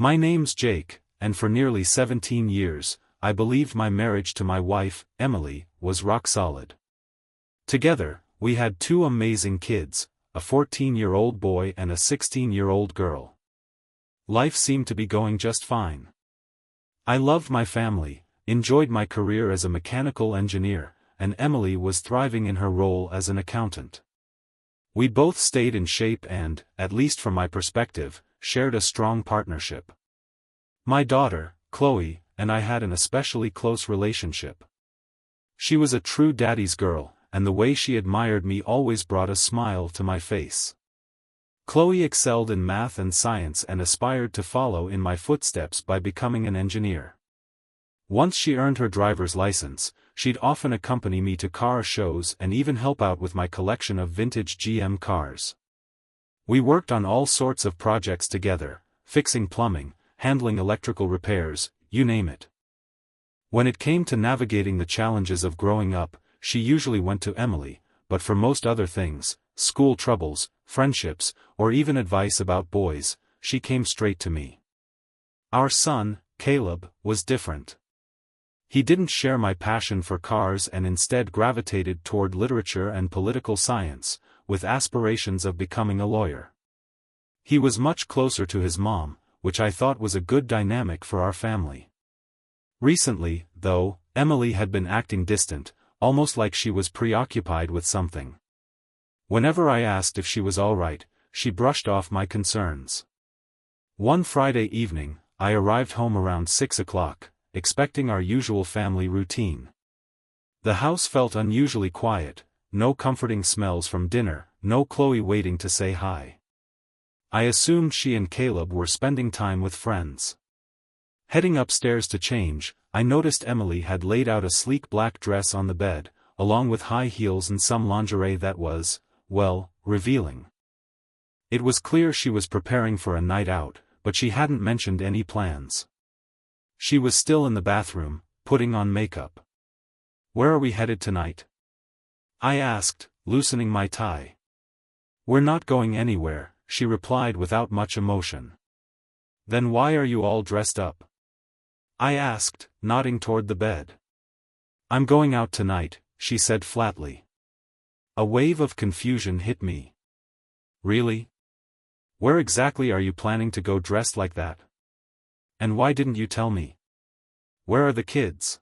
My name's Jake, and for nearly 17 years, I believed my marriage to my wife, Emily, was rock solid. Together, we had two amazing kids, a 14-year-old boy and a 16-year-old girl. Life seemed to be going just fine. I loved my family, enjoyed my career as a mechanical engineer, and Emily was thriving in her role as an accountant. We both stayed in shape and, at least from my perspective, shared a strong partnership. My daughter, Chloe, and I had an especially close relationship. She was a true daddy's girl, and the way she admired me always brought a smile to my face. Chloe excelled in math and science and aspired to follow in my footsteps by becoming an engineer. Once she earned her driver's license, she'd often accompany me to car shows and even help out with my collection of vintage GM cars. We worked on all sorts of projects together, fixing plumbing, handling electrical repairs, you name it. When it came to navigating the challenges of growing up, she usually went to Emily, but for most other things, school troubles, friendships, or even advice about boys, she came straight to me. Our son, Caleb, was different. He didn't share my passion for cars and instead gravitated toward literature and political science, with aspirations of becoming a lawyer. He was much closer to his mom, which I thought was a good dynamic for our family. Recently, though, Emily had been acting distant, almost like she was preoccupied with something. Whenever I asked if she was all right, she brushed off my concerns. One Friday evening, I arrived home around 6 o'clock, expecting our usual family routine. The house felt unusually quiet, no comforting smells from dinner, no Chloe waiting to say hi. I assumed she and Caleb were spending time with friends. Heading upstairs to change, I noticed Emily had laid out a sleek black dress on the bed, along with high heels and some lingerie that was, well, revealing. It was clear she was preparing for a night out, but she hadn't mentioned any plans. She was still in the bathroom, putting on makeup. "Where are we headed tonight?" I asked, loosening my tie. "We're not going anywhere," she replied without much emotion. "Then why are you all dressed up?" I asked, nodding toward the bed. "I'm going out tonight," she said flatly. A wave of confusion hit me. "Really? Where exactly are you planning to go dressed like that? And why didn't you tell me? Where are the kids?"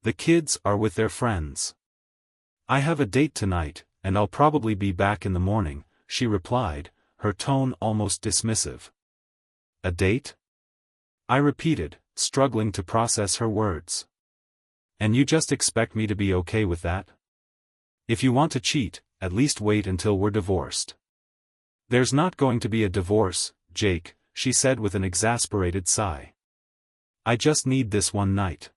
"The kids are with their friends. I have a date tonight, and I'll probably be back in the morning," she replied, her tone almost dismissive. "A date?" I repeated, struggling to process her words. "And you just expect me to be okay with that? If you want to cheat, at least wait until we're divorced." "There's not going to be a divorce, Jake," she said with an exasperated sigh. "I just need this one night.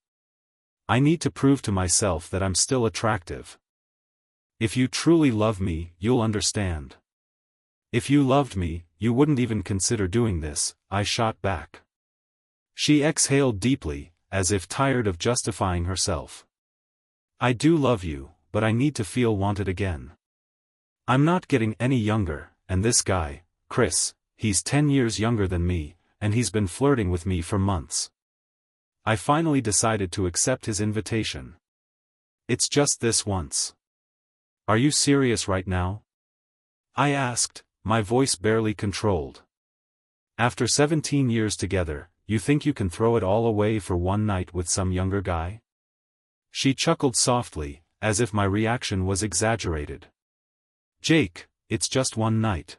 I need to prove to myself that I'm still attractive. If you truly love me, you'll understand." "If you loved me, you wouldn't even consider doing this," I shot back. She exhaled deeply, as if tired of justifying herself. "I do love you, but I need to feel wanted again. I'm not getting any younger, and this guy, Chris, he's 10 years younger than me, and he's been flirting with me for months. I finally decided to accept his invitation. It's just this once." "Are you serious right now?" I asked, my voice barely controlled. "After 17 years together, you think you can throw it all away for one night with some younger guy?" She chuckled softly, as if my reaction was exaggerated. "Jake, it's just one night.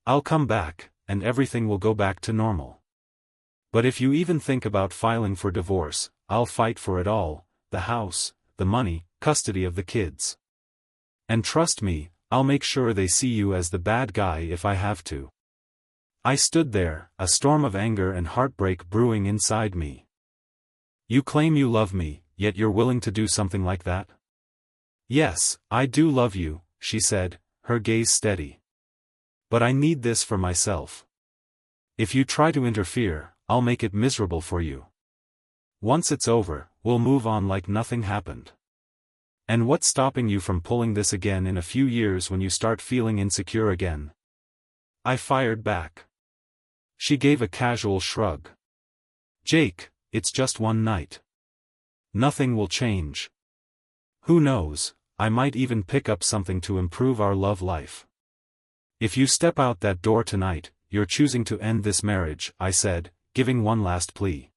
I'll come back, and everything will go back to normal. But if you even think about filing for divorce, I'll fight for it all, the house, the money, custody of the kids. And trust me, I'll make sure they see you as the bad guy if I have to." I stood there, a storm of anger and heartbreak brewing inside me. "You claim you love me, yet you're willing to do something like that?" "Yes, I do love you," she said, her gaze steady. "But I need this for myself. If you try to interfere, I'll make it miserable for you. Once it's over, we'll move on like nothing happened. And what's stopping you from pulling this again in a few years when you start feeling insecure again?" I fired back. She gave a casual shrug. Jake, it's just one night. Nothing will change. Who knows, I might even pick up something to improve our love life. If you step out that door tonight, you're choosing to end this marriage, I said, giving one last plea.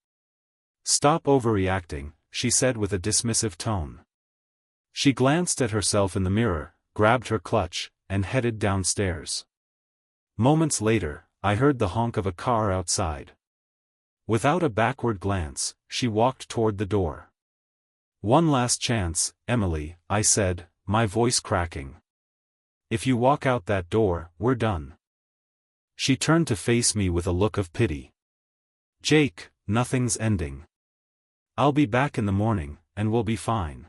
Stop overreacting, she said with a dismissive tone. She glanced at herself in the mirror, grabbed her clutch, and headed downstairs. Moments later, I heard the honk of a car outside. Without a backward glance, she walked toward the door. One last chance, Emily, I said, my voice cracking. If you walk out that door, we're done. She turned to face me with a look of pity. Jake, nothing's ending. I'll be back in the morning, and we'll be fine.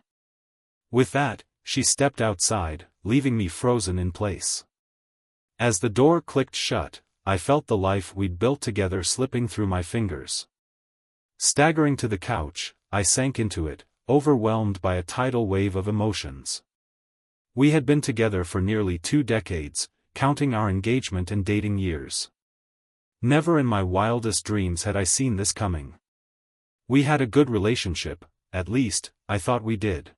With that, she stepped outside, leaving me frozen in place. As the door clicked shut, I felt the life we'd built together slipping through my fingers. Staggering to the couch, I sank into it, overwhelmed by a tidal wave of emotions. We had been together for nearly 2 decades, counting our engagement and dating years. Never in my wildest dreams had I seen this coming. We had a good relationship, at least, I thought we did.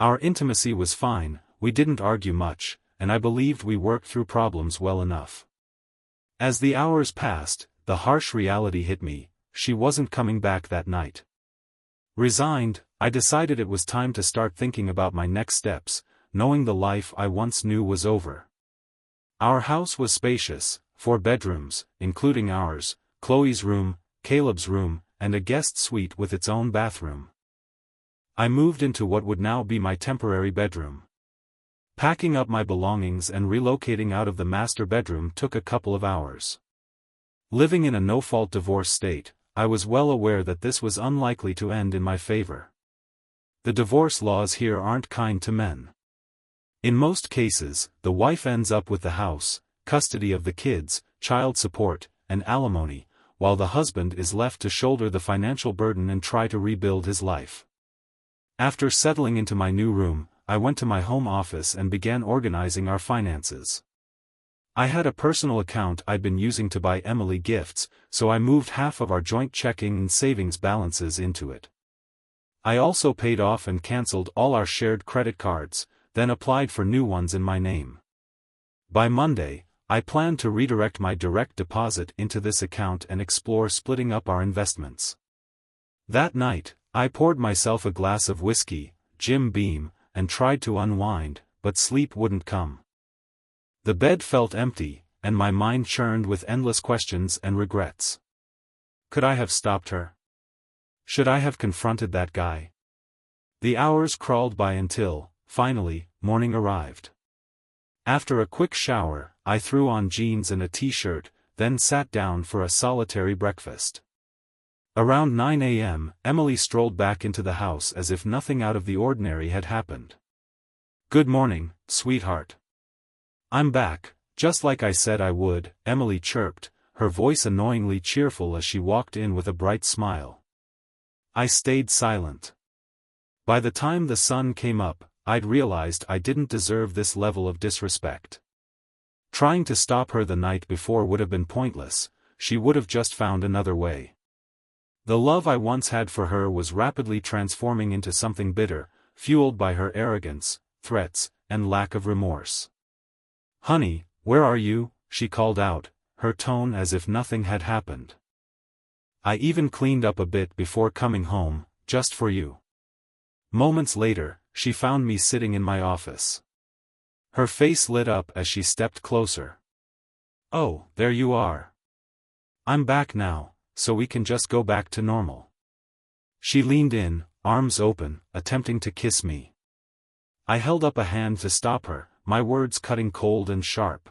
Our intimacy was fine, we didn't argue much, and I believed we worked through problems well enough. As the hours passed, the harsh reality hit me, she wasn't coming back that night. Resigned, I decided it was time to start thinking about my next steps, knowing the life I once knew was over. Our house was spacious, 4 bedrooms, including ours, Chloe's room, Caleb's room, and a guest suite with its own bathroom. I moved into what would now be my temporary bedroom. Packing up my belongings and relocating out of the master bedroom took a couple of hours. Living in a no-fault divorce state, I was well aware that this was unlikely to end in my favor. The divorce laws here aren't kind to men. In most cases, the wife ends up with the house, custody of the kids, child support, and alimony, while the husband is left to shoulder the financial burden and try to rebuild his life. After settling into my new room, I went to my home office and began organizing our finances. I had a personal account I'd been using to buy Emily gifts, so I moved half of our joint checking and savings balances into it. I also paid off and canceled all our shared credit cards, then applied for new ones in my name. By Monday, I planned to redirect my direct deposit into this account and explore splitting up our investments. That night, I poured myself a glass of whiskey, Jim Beam, and tried to unwind, but sleep wouldn't come. The bed felt empty, and my mind churned with endless questions and regrets. Could I have stopped her? Should I have confronted that guy? The hours crawled by until, finally, morning arrived. After a quick shower, I threw on jeans and a t-shirt, then sat down for a solitary breakfast. Around 9 a.m., Emily strolled back into the house as if nothing out of the ordinary had happened. Good morning, sweetheart. I'm back, just like I said I would, Emily chirped, her voice annoyingly cheerful as she walked in with a bright smile. I stayed silent. By the time the sun came up, I'd realized I didn't deserve this level of disrespect. Trying to stop her the night before would have been pointless, she would have just found another way. The love I once had for her was rapidly transforming into something bitter, fueled by her arrogance, threats, and lack of remorse. Honey, where are you? She called out, her tone as if nothing had happened. I even cleaned up a bit before coming home, just for you. Moments later, she found me sitting in my office. Her face lit up as she stepped closer. Oh, there you are. I'm back now, so we can just go back to normal. She leaned in, arms open, attempting to kiss me. I held up a hand to stop her, my words cutting cold and sharp.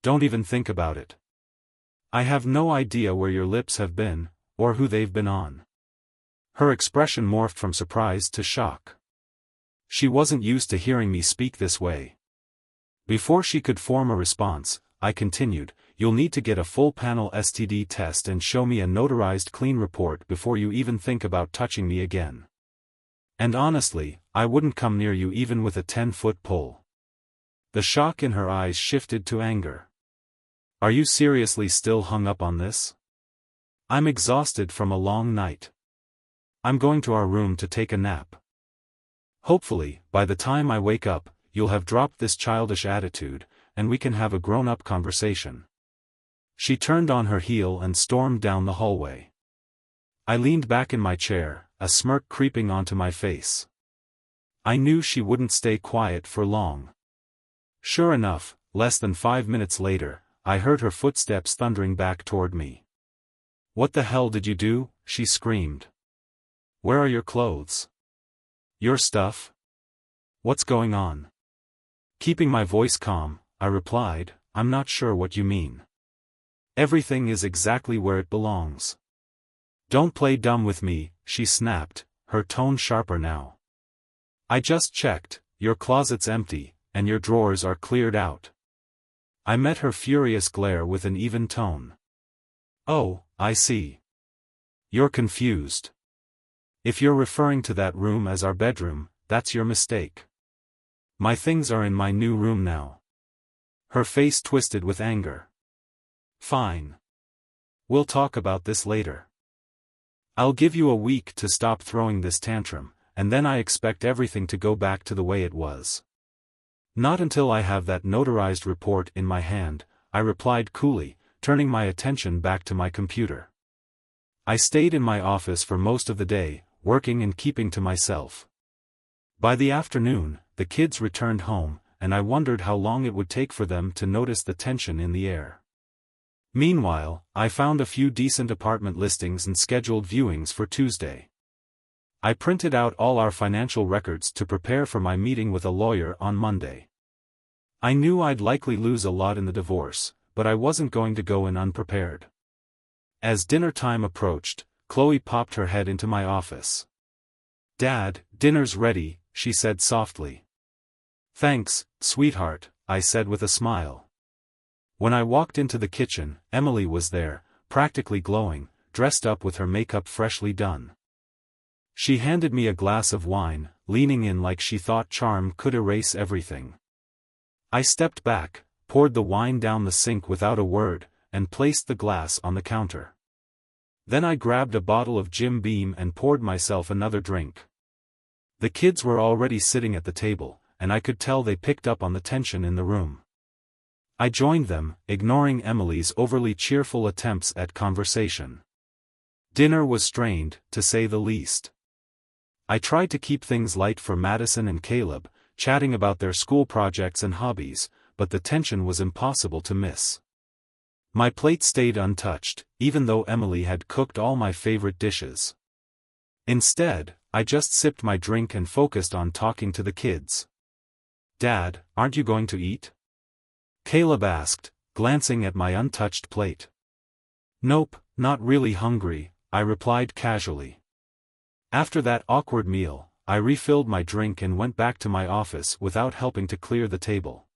Don't even think about it. I have no idea where your lips have been, or who they've been on. Her expression morphed from surprise to shock. She wasn't used to hearing me speak this way. Before she could form a response, I continued, you'll need to get a full panel STD test and show me a notarized clean report before you even think about touching me again. And honestly, I wouldn't come near you even with a 10-foot pole. The shock in her eyes shifted to anger. Are you seriously still hung up on this? I'm exhausted from a long night. I'm going to our room to take a nap. Hopefully, by the time I wake up, you'll have dropped this childish attitude, and we can have a grown-up conversation. She turned on her heel and stormed down the hallway. I leaned back in my chair, a smirk creeping onto my face. I knew she wouldn't stay quiet for long. Sure enough, less than 5 minutes later, I heard her footsteps thundering back toward me. "What the hell did you do?" she screamed. "Where are your clothes? Your stuff? What's going on?" Keeping my voice calm, I replied, "I'm not sure what you mean. Everything is exactly where it belongs." "Don't play dumb with me," she snapped, her tone sharper now. "I just checked, your closet's empty, and your drawers are cleared out." I met her furious glare with an even tone. "Oh, I see. You're confused. If you're referring to that room as our bedroom, that's your mistake. My things are in my new room now." Her face twisted with anger. "Fine. We'll talk about this later. I'll give you a week to stop throwing this tantrum, and then I expect everything to go back to the way it was." "Not until I have that notarized report in my hand," I replied coolly, turning my attention back to my computer. I stayed in my office for most of the day, working and keeping to myself. By the afternoon, the kids returned home, and I wondered how long it would take for them to notice the tension in the air. Meanwhile, I found a few decent apartment listings and scheduled viewings for Tuesday. I printed out all our financial records to prepare for my meeting with a lawyer on Monday. I knew I'd likely lose a lot in the divorce, but I wasn't going to go in unprepared. As dinner time approached, Chloe popped her head into my office. "Dad, dinner's ready," she said softly. "Thanks, sweetheart," I said with a smile. When I walked into the kitchen, Emily was there, practically glowing, dressed up with her makeup freshly done. She handed me a glass of wine, leaning in like she thought charm could erase everything. I stepped back, poured the wine down the sink without a word, and placed the glass on the counter. Then I grabbed a bottle of Jim Beam and poured myself another drink. The kids were already sitting at the table, and I could tell they picked up on the tension in the room. I joined them, ignoring Emily's overly cheerful attempts at conversation. Dinner was strained, to say the least. I tried to keep things light for Madison and Caleb, chatting about their school projects and hobbies, but the tension was impossible to miss. My plate stayed untouched, even though Emily had cooked all my favorite dishes. Instead, I just sipped my drink and focused on talking to the kids. "Dad, aren't you going to eat?" Caleb asked, glancing at my untouched plate. "Nope, not really hungry," I replied casually. After that awkward meal, I refilled my drink and went back to my office without helping to clear the table.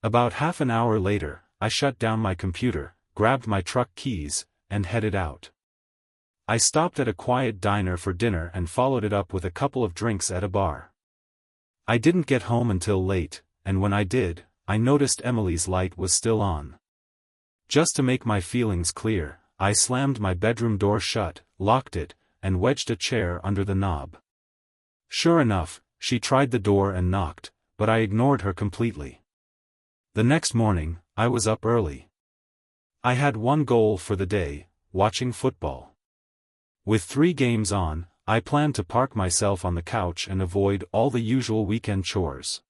About half an hour later, I shut down my computer, grabbed my truck keys, and headed out. I stopped at a quiet diner for dinner and followed it up with a couple of drinks at a bar. I didn't get home until late, and when I did, I noticed Emily's light was still on. Just to make my feelings clear, I slammed my bedroom door shut, locked it, and wedged a chair under the knob. Sure enough, she tried the door and knocked, but I ignored her completely. The next morning, I was up early. I had one goal for the day: watching football. With 3 games on, I planned to park myself on the couch and avoid all the usual weekend chores.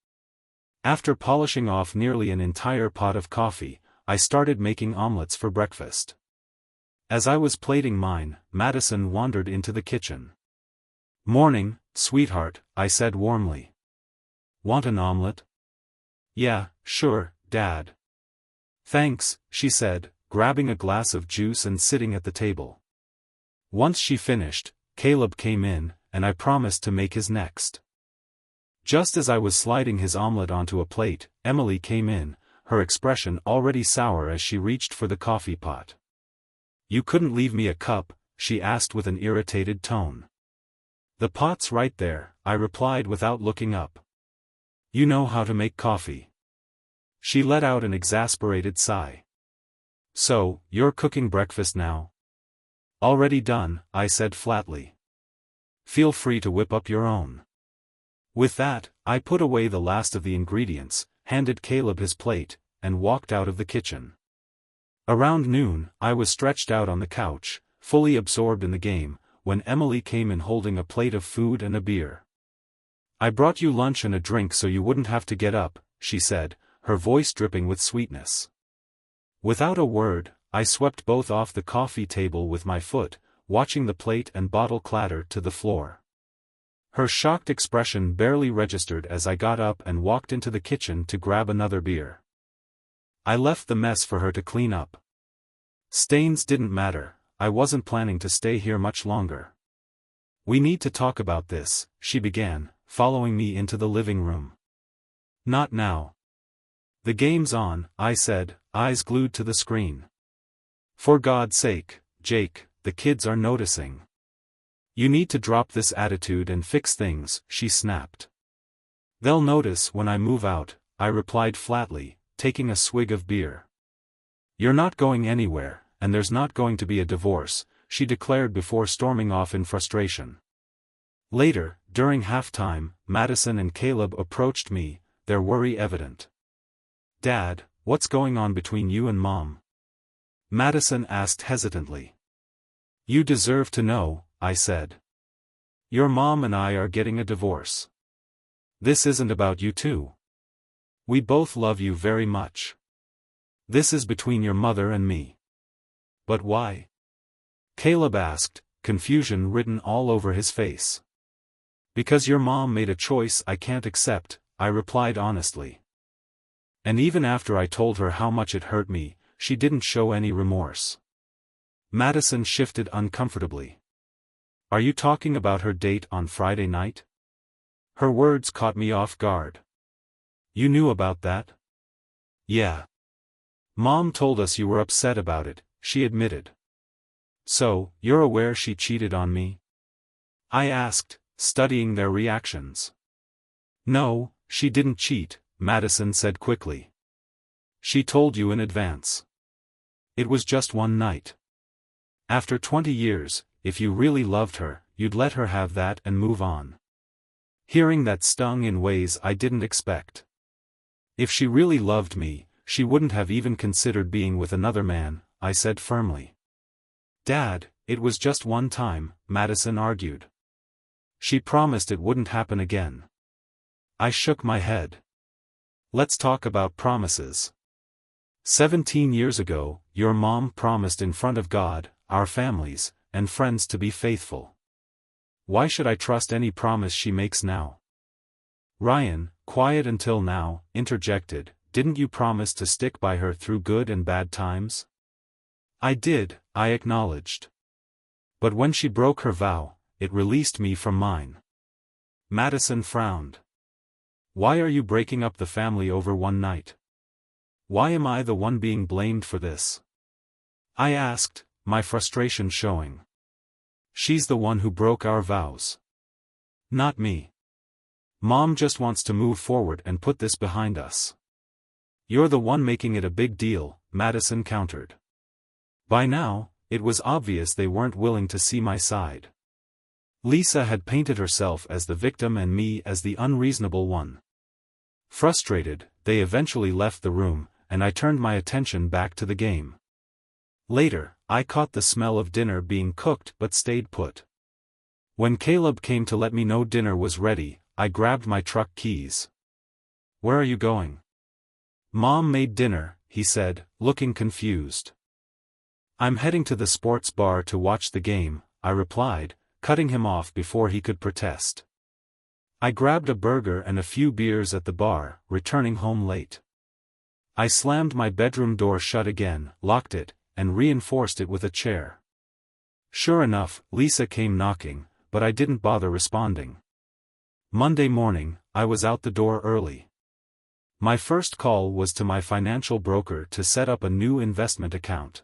After polishing off nearly an entire pot of coffee, I started making omelets for breakfast. As I was plating mine, Madison wandered into the kitchen. "Morning, sweetheart," I said warmly. "Want an omelet?" "Yeah, sure, Dad." "Thanks," she said, grabbing a glass of juice and sitting at the table. Once she finished, Caleb came in, and I promised to make his next. Just as I was sliding his omelet onto a plate, Emily came in, her expression already sour as she reached for the coffee pot. "You couldn't leave me a cup?" she asked with an irritated tone. "The pot's right there," I replied without looking up. "You know how to make coffee." She let out an exasperated sigh. So, you're cooking breakfast now? Already done, I said flatly. Feel free to whip up your own. With that, I put away the last of the ingredients, handed Caleb his plate, and walked out of the kitchen. Around noon, I was stretched out on the couch, fully absorbed in the game, when Emily came in holding a plate of food and a beer. I brought you lunch and a drink so you wouldn't have to get up, she said, her voice dripping with sweetness. Without a word, I swept both off the coffee table with my foot, watching the plate and bottle clatter to the floor. Her shocked expression barely registered as I got up and walked into the kitchen to grab another beer. I left the mess for her to clean up. Stains didn't matter, I wasn't planning to stay here much longer. We need to talk about this, she began, following me into the living room. Not now. The game's on, I said, eyes glued to the screen. For God's sake, Jake, the kids are noticing. You need to drop this attitude and fix things, she snapped. They'll notice when I move out, I replied flatly, taking a swig of beer. You're not going anywhere, and there's not going to be a divorce, she declared before storming off in frustration. Later, during halftime, Madison and Caleb approached me, their worry evident. Dad, what's going on between you and Mom? Madison asked hesitantly. You deserve to know, I said. Your mom and I are getting a divorce. This isn't about you two. We both love you very much. This is between your mother and me. But why? Caleb asked, confusion written all over his face. Because your mom made a choice I can't accept, I replied honestly. And even after I told her how much it hurt me, she didn't show any remorse. Madison shifted uncomfortably. Are you talking about her date on Friday night? Her words caught me off guard. You knew about that? Yeah. Mom told us you were upset about it, she admitted. So, you're aware she cheated on me? I asked, studying their reactions. No, she didn't cheat, Madison said quickly. She told you in advance. It was just one night. After 20 years, if you really loved her, you'd let her have that and move on. Hearing that stung in ways I didn't expect. If she really loved me, she wouldn't have even considered being with another man, I said firmly. Dad, it was just one time, Madison argued. She promised it wouldn't happen again. I shook my head. Let's talk about promises. 17 years ago, your mom promised in front of God, our families, and friends to be faithful. Why should I trust any promise she makes now? Ryan, quiet until now, interjected, didn't you promise to stick by her through good and bad times? I did, I acknowledged. But when she broke her vow, it released me from mine. Madison frowned. Why are you breaking up the family over one night? Why am I the one being blamed for this? I asked, my frustration showing. She's the one who broke our vows. Not me. Mom just wants to move forward and put this behind us. You're the one making it a big deal, Madison countered. By now, it was obvious they weren't willing to see my side. Lisa had painted herself as the victim and me as the unreasonable one. Frustrated, they eventually left the room, and I turned my attention back to the game. Later, I caught the smell of dinner being cooked but stayed put. When Caleb came to let me know dinner was ready, I grabbed my truck keys. Where are you going? Mom made dinner, he said, looking confused. I'm heading to the sports bar to watch the game, I replied, cutting him off before he could protest. I grabbed a burger and a few beers at the bar, returning home late. I slammed my bedroom door shut again, locked it, and reinforced it with a chair. Sure enough, Lisa came knocking, but I didn't bother responding. Monday morning, I was out the door early. My first call was to my financial broker to set up a new investment account.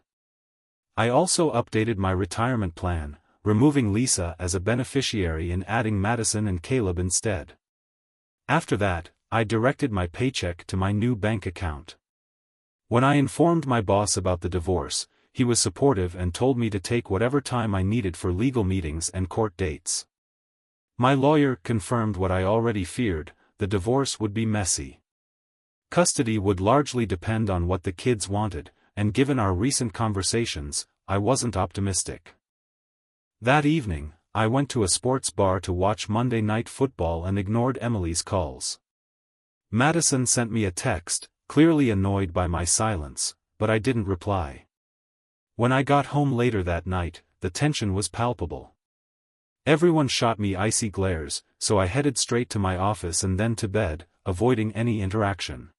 I also updated my retirement plan, removing Lisa as a beneficiary and adding Madison and Caleb instead. After that, I directed my paycheck to my new bank account. When I informed my boss about the divorce, he was supportive and told me to take whatever time I needed for legal meetings and court dates. My lawyer confirmed what I already feared: the divorce would be messy. Custody would largely depend on what the kids wanted, and given our recent conversations, I wasn't optimistic. That evening, I went to a sports bar to watch Monday Night Football and ignored Emily's calls. Madison sent me a text, clearly annoyed by my silence, but I didn't reply. When I got home later that night, the tension was palpable. Everyone shot me icy glares, so I headed straight to my office and then to bed, avoiding any interaction.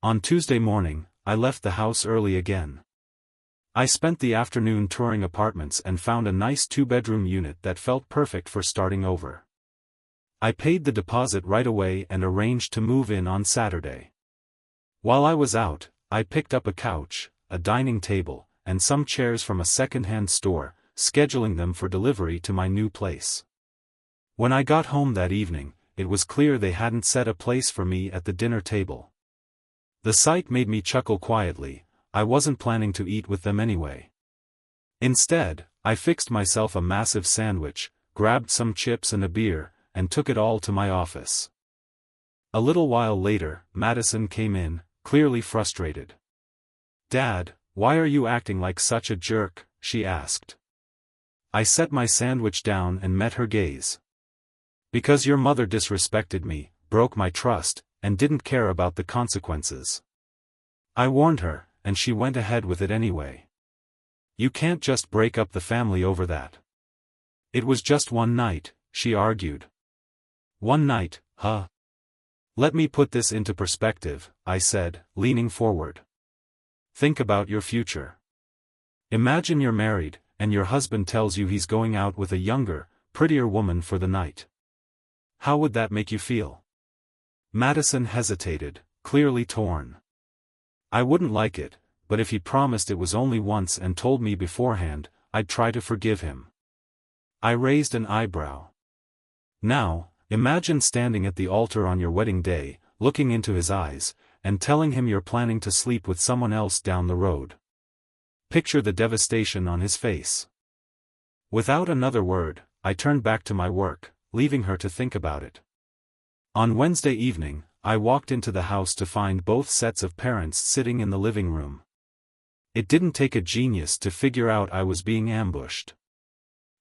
On Tuesday morning, I left the house early again. I spent the afternoon touring apartments and found a nice 2-bedroom unit that felt perfect for starting over. I paid the deposit right away and arranged to move in on Saturday. While I was out, I picked up a couch, a dining table, and some chairs from a second-hand store, scheduling them for delivery to my new place. When I got home that evening, it was clear they hadn't set a place for me at the dinner table. The sight made me chuckle quietly. I wasn't planning to eat with them anyway. Instead, I fixed myself a massive sandwich, grabbed some chips and a beer, and took it all to my office. A little while later, Madison came in, clearly frustrated. "Dad, why are you acting like such a jerk?" she asked. I set my sandwich down and met her gaze. "Because your mother disrespected me, broke my trust, and didn't care about the consequences. I warned her, and she went ahead with it anyway. You can't just break up the family over that." "It was just one night," she argued. "One night, huh? Let me put this into perspective," I said, leaning forward. "Think about your future. Imagine you're married, and your husband tells you he's going out with a younger, prettier woman for the night. How would that make you feel?" Madison hesitated, clearly torn. "I wouldn't like it, but if he promised it was only once and told me beforehand, I'd try to forgive him." I raised an eyebrow. "Now, imagine standing at the altar on your wedding day, looking into his eyes, and telling him you're planning to sleep with someone else down the road. Picture the devastation on his face." Without another word, I turned back to my work, leaving her to think about it. On Wednesday evening, I walked into the house to find both sets of parents sitting in the living room. It didn't take a genius to figure out I was being ambushed.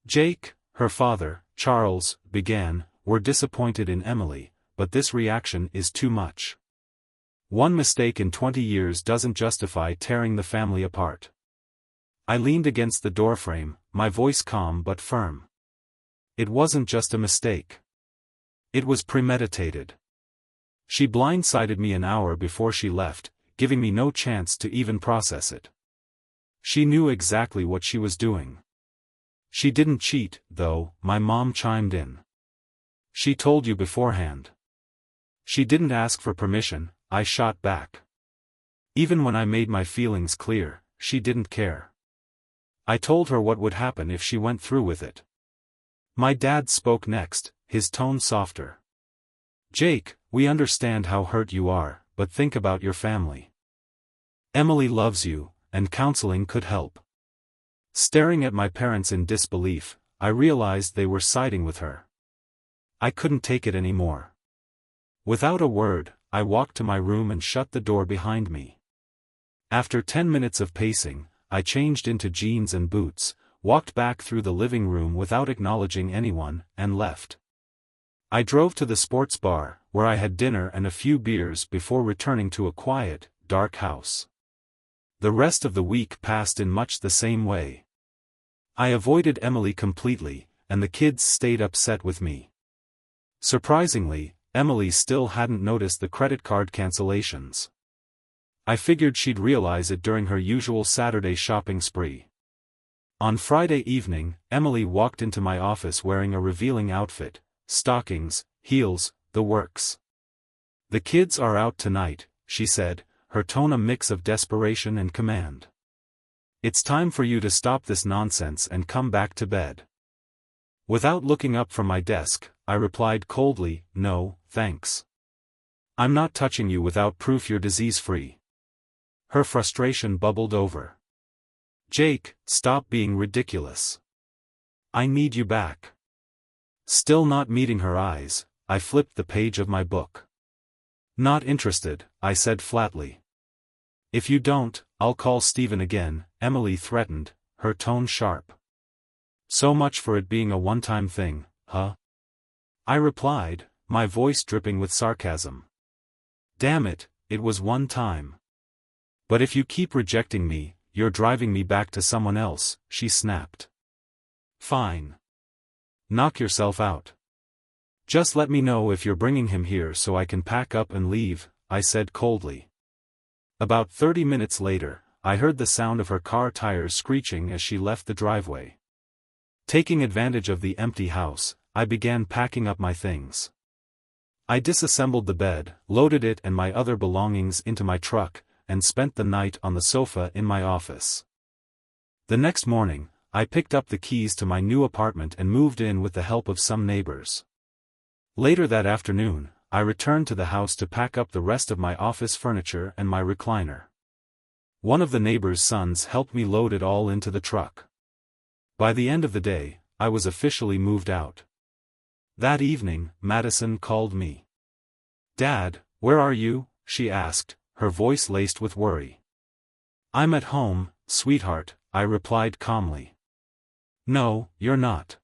Jake, her father, Charles, began, "We're disappointed in Emily, but this reaction is too much. One mistake in 20 years doesn't justify tearing the family apart." I leaned against the doorframe, my voice calm but firm. "It wasn't just a mistake. It was premeditated. She blindsided me an hour before she left, giving me no chance to even process it. She knew exactly what she was doing." "She didn't cheat, though," my mom chimed in. "She told you beforehand." "She didn't ask for permission," I shot back. "Even when I made my feelings clear, she didn't care. I told her what would happen if she went through with it." My dad spoke next, his tone softer. "Jake, we understand how hurt you are, but think about your family. Emily loves you, and counseling could help." Staring at my parents in disbelief, I realized they were siding with her. I couldn't take it anymore. Without a word, I walked to my room and shut the door behind me. After 10 minutes of pacing, I changed into jeans and boots, walked back through the living room without acknowledging anyone, and left. I drove to the sports bar, where I had dinner and a few beers before returning to a quiet, dark house. The rest of the week passed in much the same way. I avoided Emily completely, and the kids stayed upset with me. Surprisingly, Emily still hadn't noticed the credit card cancellations. I figured she'd realize it during her usual Saturday shopping spree. On Friday evening, Emily walked into my office wearing a revealing outfit, stockings, heels, the works. "The kids are out tonight," she said, her tone a mix of desperation and command. "It's time for you to stop this nonsense and come back to bed." Without looking up from my desk, I replied coldly, "No, thanks. I'm not touching you without proof you're disease-free." Her frustration bubbled over. "Jake, stop being ridiculous. I need you back." Still not meeting her eyes, I flipped the page of my book. "Not interested," I said flatly. "If you don't, I'll call Steven again," Emily threatened, her tone sharp. "So much for it being a one-time thing, huh?" I replied, my voice dripping with sarcasm. "Damn it, it was one time. But if you keep rejecting me, you're driving me back to someone else," she snapped. "Fine. Knock yourself out. Just let me know if you're bringing him here so I can pack up and leave," I said coldly. About 30 minutes later, I heard the sound of her car tires screeching as she left the driveway. Taking advantage of the empty house, I began packing up my things. I disassembled the bed, loaded it and my other belongings into my truck, and spent the night on the sofa in my office. The next morning, I picked up the keys to my new apartment and moved in with the help of some neighbors. Later that afternoon, I returned to the house to pack up the rest of my office furniture and my recliner. One of the neighbor's sons helped me load it all into the truck. By the end of the day, I was officially moved out. That evening, Madison called me. "Dad, where are you?" she asked, her voice laced with worry. "I'm at home, sweetheart," I replied calmly. "No, you're not.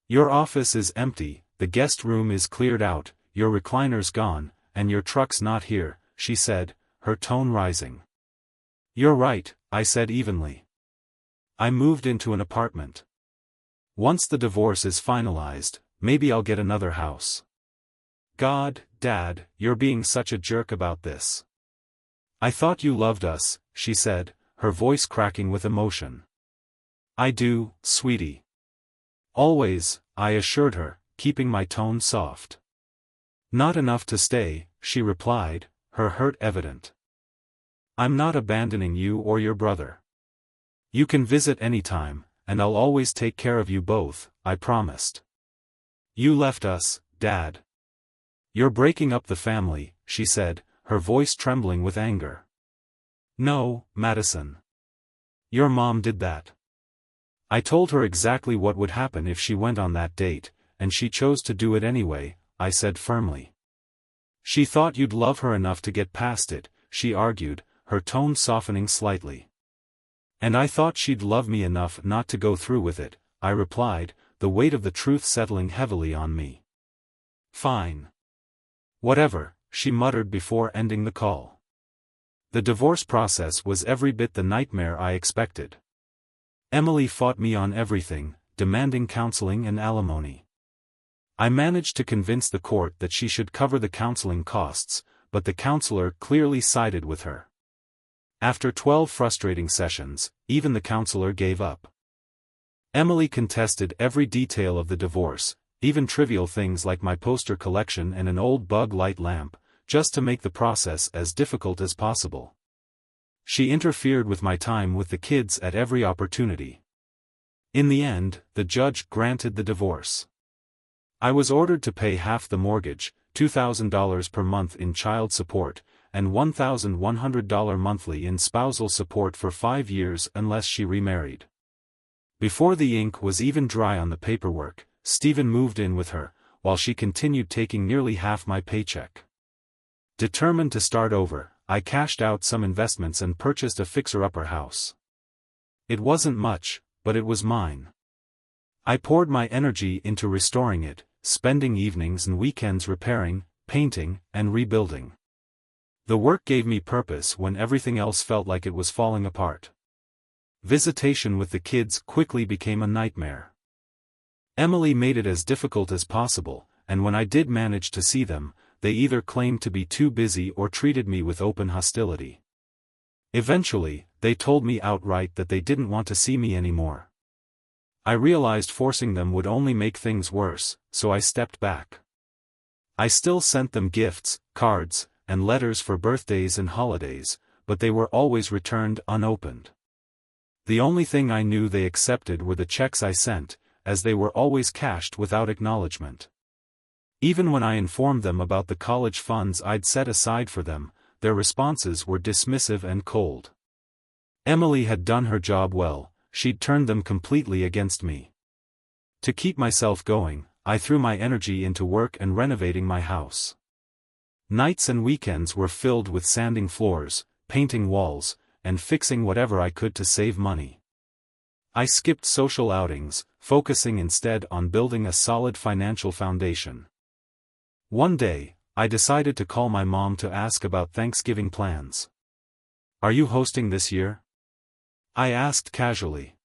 Your office is empty, the guest room is cleared out, your recliner's gone, and your truck's not here," she said, her tone rising. "You're right," I said evenly. "I moved into an apartment. Once the divorce is finalized, maybe I'll get another house." "God, Dad, you're being such a jerk about this." "I thought you loved us," she said, her voice cracking with emotion. "I do, sweetie. Always," I assured her, keeping my tone soft. "Not enough to stay," she replied, her hurt evident. "I'm not abandoning you or your brother. You can visit anytime, and I'll always take care of you both," I promised. "You left us, Dad. You're breaking up the family," she said, her voice trembling with anger. "No, Madison. Your mom did that. I told her exactly what would happen if she went on that date, and she chose to do it anyway," I said firmly. "She thought you'd love her enough to get past it," she argued, her tone softening slightly. "And I thought she'd love me enough not to go through with it," I replied, the weight of the truth settling heavily on me. "Fine. Whatever," she muttered before ending the call. The divorce process was every bit the nightmare I expected. Emily fought me on everything, demanding counseling and alimony. I managed to convince the court that she should cover the counseling costs, but the counselor clearly sided with her. After 12 frustrating sessions, even the counselor gave up. Emily contested every detail of the divorce, even trivial things like my poster collection and an old bug light lamp, just to make the process as difficult as possible. She interfered with my time with the kids at every opportunity. In the end, the judge granted the divorce. I was ordered to pay half the mortgage, $2,000 per month in child support, and $1,100 monthly in spousal support for 5 years unless she remarried. Before the ink was even dry on the paperwork, Steven moved in with her, while she continued taking nearly half my paycheck. Determined to start over, I cashed out some investments and purchased a fixer-upper house. It wasn't much, but it was mine. I poured my energy into restoring it, spending evenings and weekends repairing, painting, and rebuilding. The work gave me purpose when everything else felt like it was falling apart. Visitation with the kids quickly became a nightmare. Emily made it as difficult as possible, and when I did manage to see them, they either claimed to be too busy or treated me with open hostility. Eventually, they told me outright that they didn't want to see me anymore. I realized forcing them would only make things worse, so I stepped back. I still sent them gifts, cards, and letters for birthdays and holidays, but they were always returned unopened. The only thing I knew they accepted were the checks I sent, as they were always cashed without acknowledgement. Even when I informed them about the college funds I'd set aside for them, their responses were dismissive and cold. Emily had done her job well, she'd turned them completely against me. To keep myself going, I threw my energy into work and renovating my house. Nights and weekends were filled with sanding floors, painting walls, and fixing whatever I could to save money. I skipped social outings, focusing instead on building a solid financial foundation. One day, I decided to call my mom to ask about Thanksgiving plans. "Are you hosting this year?" I asked casually.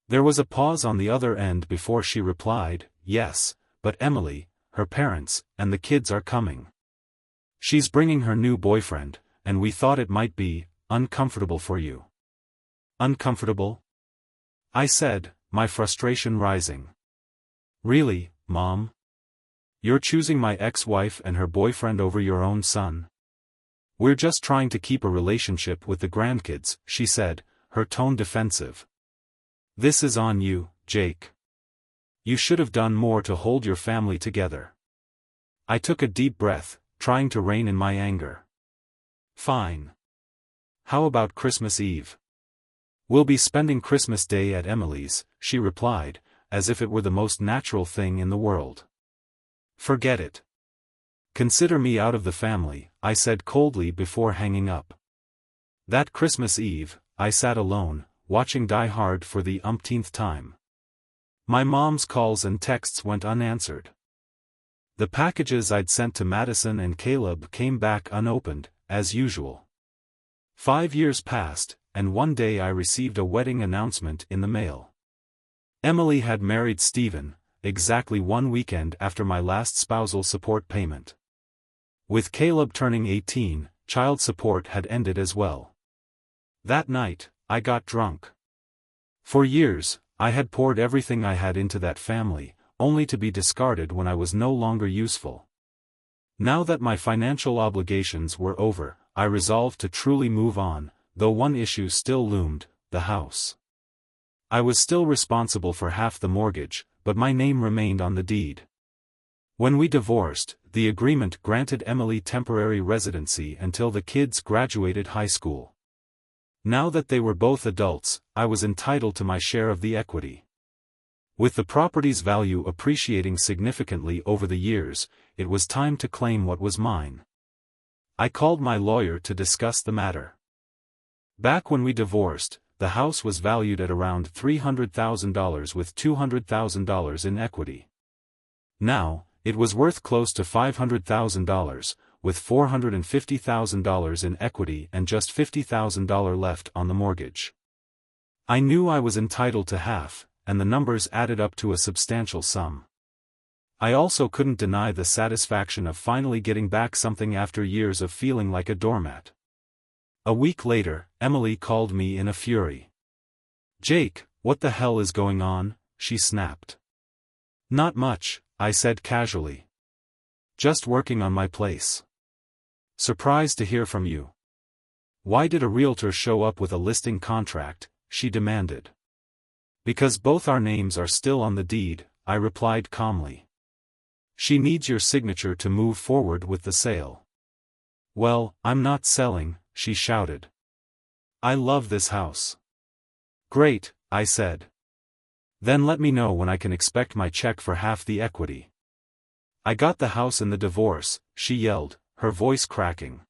There was a pause on the other end before she replied, "Yes, but Emily, her parents, and the kids are coming. She's bringing her new boyfriend, and we thought it might be uncomfortable for you." "Uncomfortable?" I said, my frustration rising. "Really, Mom? You're choosing my ex-wife and her boyfriend over your own son?" "We're just trying to keep a relationship with the grandkids," she said, her tone defensive. "This is on you, Jake. You should have done more to hold your family together." I took a deep breath, trying to rein in my anger. "Fine. How about Christmas Eve?" "We'll be spending Christmas Day at Emily's," she replied, as if it were the most natural thing in the world. "Forget it. Consider me out of the family," I said coldly before hanging up. That Christmas Eve, I sat alone, watching Die Hard for the umpteenth time. My mom's calls and texts went unanswered. The packages I'd sent to Madison and Caleb came back unopened, as usual. 5 years passed, and one day I received a wedding announcement in the mail. Emily had married Stephen, exactly 1 weekend after my last spousal support payment. With Caleb turning 18, child support had ended as well. That night, I got drunk. For years, I had poured everything I had into that family, only to be discarded when I was no longer useful. Now that my financial obligations were over, I resolved to truly move on, though one issue still loomed: the house. I was still responsible for half the mortgage, but my name remained on the deed. When we divorced, the agreement granted Emily temporary residency until the kids graduated high school. Now that they were both adults, I was entitled to my share of the equity. With the property's value appreciating significantly over the years, it was time to claim what was mine. I called my lawyer to discuss the matter. Back when we divorced, the house was valued at around $300,000 with $200,000 in equity. Now, it was worth close to $500,000, with $450,000 in equity and just $50,000 left on the mortgage. I knew I was entitled to half, and the numbers added up to a substantial sum. I also couldn't deny the satisfaction of finally getting back something after years of feeling like a doormat. A week later, Emily called me in a fury. "Jake, what the hell is going on?" she snapped. "Not much," I said casually. "Just working on my place." "Surprised to hear from you." "Why did a realtor show up with a listing contract?" she demanded. "Because both our names are still on the deed," I replied calmly. "She needs your signature to move forward with the sale." "Well, I'm not selling," she shouted. "I love this house." "Great," I said. "Then let me know when I can expect my check for half the equity." "I got the house in the divorce," she yelled, her voice cracking.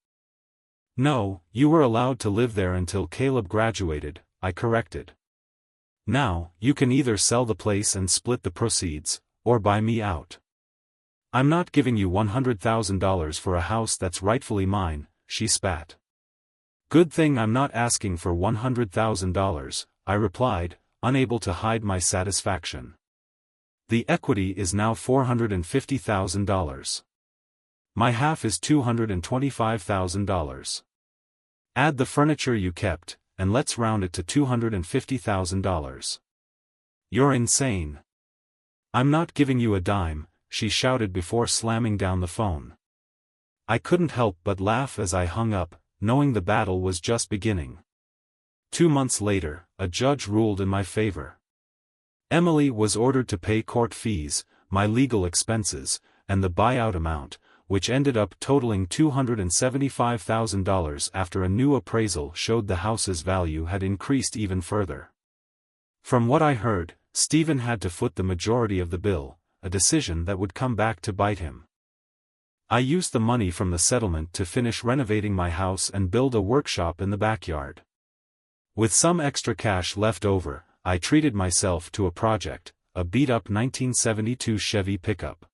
"No, you were allowed to live there until Caleb graduated," I corrected. "Now, you can either sell the place and split the proceeds, or buy me out." "I'm not giving you $100,000 for a house that's rightfully mine," she spat. "Good thing I'm not asking for $100,000, I replied, unable to hide my satisfaction. "The equity is now $450,000. My half is $225,000. Add the furniture you kept, and let's round it to $250,000. "You're insane. I'm not giving you a dime," she shouted before slamming down the phone. I couldn't help but laugh as I hung up, knowing the battle was just beginning. 2 months later, a judge ruled in my favor. Emily was ordered to pay court fees, my legal expenses, and the buyout amount, which ended up totaling $275,000 after a new appraisal showed the house's value had increased even further. From what I heard, Stephen had to foot the majority of the bill, a decision that would come back to bite him. I used the money from the settlement to finish renovating my house and build a workshop in the backyard. With some extra cash left over, I treated myself to a project, a beat-up 1972 Chevy pickup.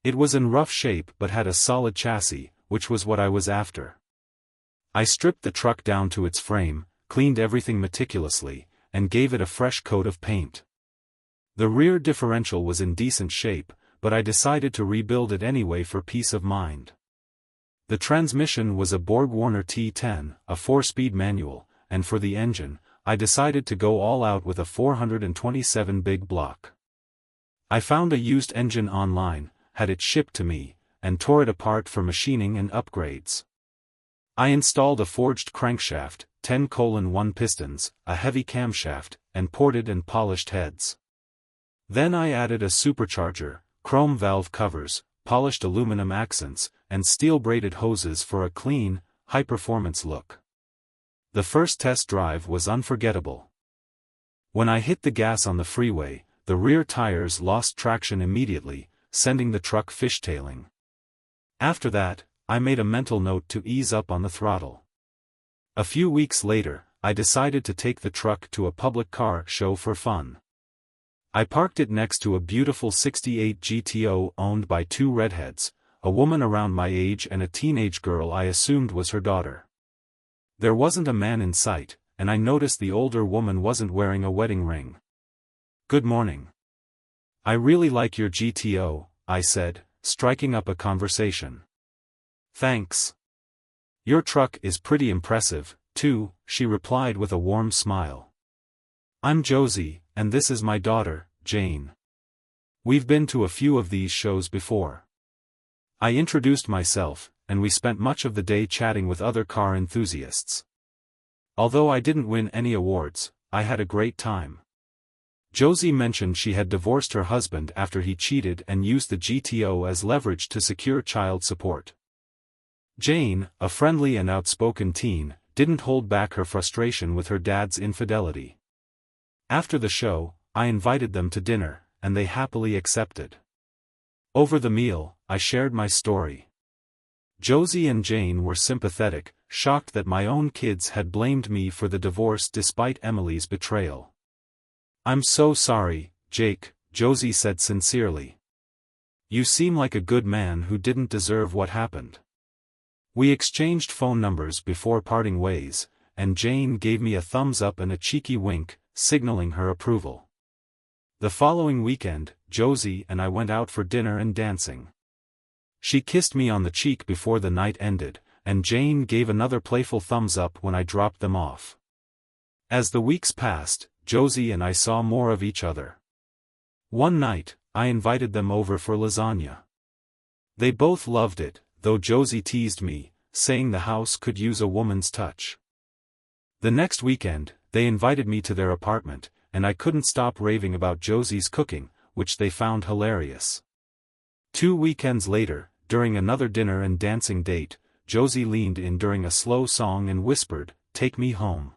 It was in rough shape but had a solid chassis, which was what I was after. I stripped the truck down to its frame, cleaned everything meticulously, and gave it a fresh coat of paint. The rear differential was in decent shape, but I decided to rebuild it anyway for peace of mind. The transmission was a Borg-Warner T10, a 4-speed manual, and for the engine, I decided to go all out with a 427 big block. I found a used engine online, had it shipped to me, and tore it apart for machining and upgrades. I installed a forged crankshaft, 10:1 pistons, a heavy camshaft, and ported and polished heads. Then I added a supercharger, chrome valve covers, polished aluminum accents, and steel-braided hoses for a clean, high-performance look. The first test drive was unforgettable. When I hit the gas on the freeway, the rear tires lost traction immediately, sending the truck fishtailing. After that, I made a mental note to ease up on the throttle. A few weeks later, I decided to take the truck to a public car show for fun. I parked it next to a beautiful '68 GTO owned by two redheads, a woman around my age and a teenage girl I assumed was her daughter. There wasn't a man in sight, and I noticed the older woman wasn't wearing a wedding ring. "Good morning. I really like your GTO," I said, striking up a conversation. "Thanks. Your truck is pretty impressive, too," she replied with a warm smile. "I'm Josie, and this is my daughter, Jane. We've been to a few of these shows before." I introduced myself, and we spent much of the day chatting with other car enthusiasts. Although I didn't win any awards, I had a great time. Josie mentioned she had divorced her husband after he cheated and used the GTO as leverage to secure child support. Jane, a friendly and outspoken teen, didn't hold back her frustration with her dad's infidelity. After the show, I invited them to dinner, and they happily accepted. Over the meal, I shared my story. Josie and Jane were sympathetic, shocked that my own kids had blamed me for the divorce despite Emily's betrayal. "I'm so sorry, Jake," Josie said sincerely. "You seem like a good man who didn't deserve what happened." We exchanged phone numbers before parting ways, and Jane gave me a thumbs up and a cheeky wink, signaling her approval. The following weekend, Josie and I went out for dinner and dancing. She kissed me on the cheek before the night ended, and Jane gave another playful thumbs up when I dropped them off. As the weeks passed, Josie and I saw more of each other. One night, I invited them over for lasagna. They both loved it, though Josie teased me, saying the house could use a woman's touch. The next weekend, they invited me to their apartment, and I couldn't stop raving about Josie's cooking, which they found hilarious. 2 weekends later, during another dinner and dancing date, Josie leaned in during a slow song and whispered, "Take me home."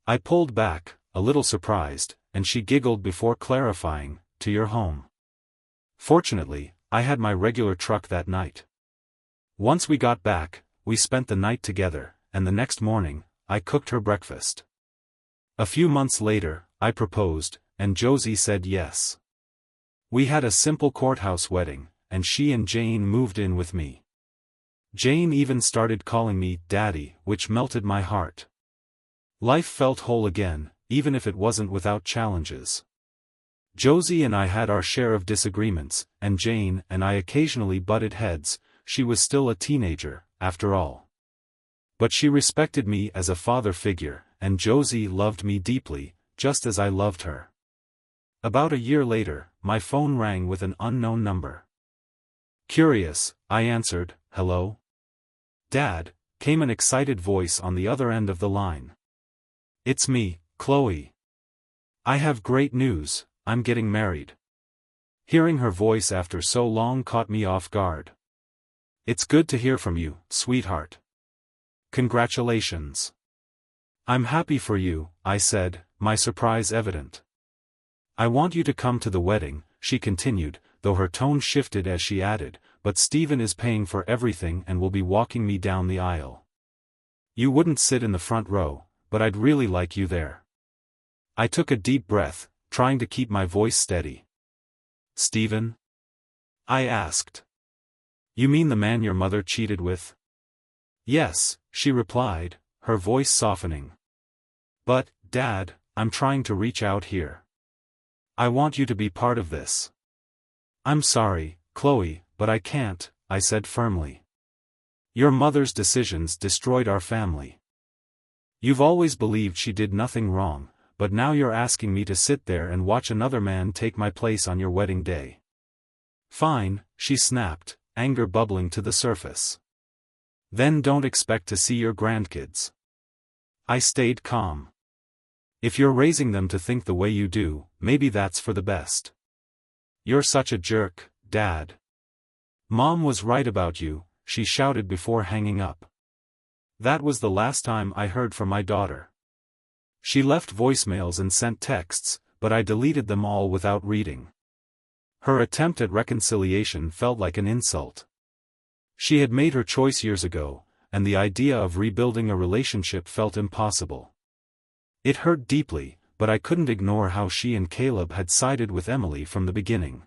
I pulled back, a little surprised, and she giggled before clarifying, "To your home." Fortunately, I had my regular truck that night. Once we got back, we spent the night together, and the next morning, I cooked her breakfast. A few months later, I proposed, and Josie said yes. We had a simple courthouse wedding, and she and Jane moved in with me. Jane even started calling me Daddy, which melted my heart. Life felt whole again, even if it wasn't without challenges. Josie and I had our share of disagreements, and Jane and I occasionally butted heads. She was still a teenager, after all. But she respected me as a father figure, and Josie loved me deeply, just as I loved her. About a year later, my phone rang with an unknown number. Curious, I answered, "Hello? Dad," came an excited voice on the other end of the line. "It's me, Chloe. I have great news, I'm getting married." Hearing her voice after so long caught me off guard. It's good to hear from you, sweetheart. Congratulations. I'm happy for you, I said, my surprise evident. I want you to come to the wedding, she continued, though her tone shifted as she added, but Stephen is paying for everything and will be walking me down the aisle. You wouldn't sit in the front row, but I'd really like you there. I took a deep breath, trying to keep my voice steady. Stephen? I asked. You mean the man your mother cheated with? Yes, she replied, her voice softening. But, Dad, I'm trying to reach out here. I want you to be part of this. I'm sorry, Chloe, but I can't, I said firmly. Your mother's decisions destroyed our family. You've always believed she did nothing wrong, but now you're asking me to sit there and watch another man take my place on your wedding day. Fine, she snapped, anger bubbling to the surface. Then don't expect to see your grandkids. I stayed calm. If you're raising them to think the way you do, maybe that's for the best. You're such a jerk, Dad. Mom was right about you, she shouted before hanging up. That was the last time I heard from my daughter. She left voicemails and sent texts, but I deleted them all without reading. Her attempt at reconciliation felt like an insult. She had made her choice years ago, and the idea of rebuilding a relationship felt impossible. It hurt deeply, but I couldn't ignore how she and Caleb had sided with Emily from the beginning.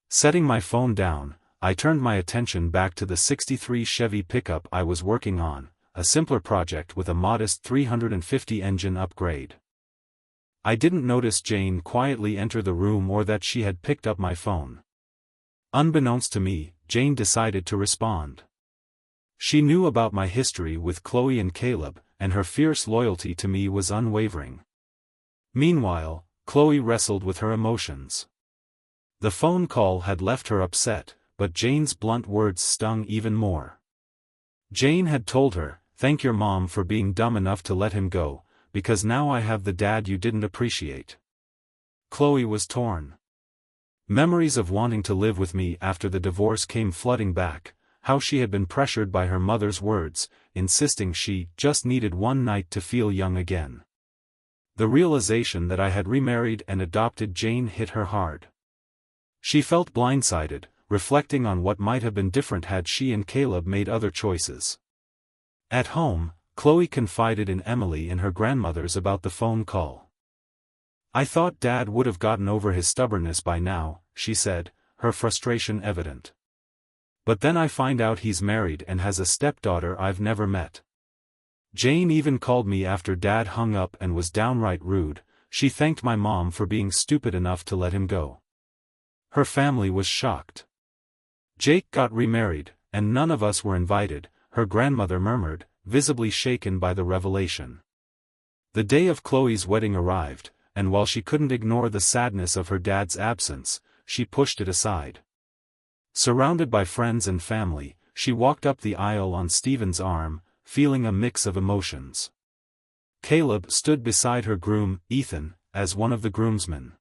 Setting my phone down, I turned my attention back to the '63 Chevy pickup I was working on, a simpler project with a modest 350 engine upgrade. I didn't notice Jane quietly enter the room or that she had picked up my phone. Unbeknownst to me, Jane decided to respond. She knew about my history with Chloe and Caleb, and her fierce loyalty to me was unwavering. Meanwhile, Chloe wrestled with her emotions. The phone call had left her upset, but Jane's blunt words stung even more. Jane had told her, "Thank your mom for being dumb enough to let him go, because now I have the dad you didn't appreciate." Chloe was torn. Memories of wanting to live with me after the divorce came flooding back, how she had been pressured by her mother's words, insisting she just needed one night to feel young again. The realization that I had remarried and adopted Jane hit her hard. She felt blindsided, reflecting on what might have been different had she and Caleb made other choices. At home, Chloe confided in Emily and her grandmothers about the phone call. "I thought Dad would have gotten over his stubbornness by now," she said, her frustration evident. "But then I find out he's married and has a stepdaughter I've never met." Jane even called me after Dad hung up and was downright rude. She thanked my mom for being stupid enough to let him go. Her family was shocked. "Jake got remarried, and none of us were invited," her grandmother murmured, visibly shaken by the revelation. The day of Chloe's wedding arrived, and while she couldn't ignore the sadness of her dad's absence, she pushed it aside. Surrounded by friends and family, she walked up the aisle on Stephen's arm, feeling a mix of emotions. Caleb stood beside her groom, Ethan, as one of the groomsmen.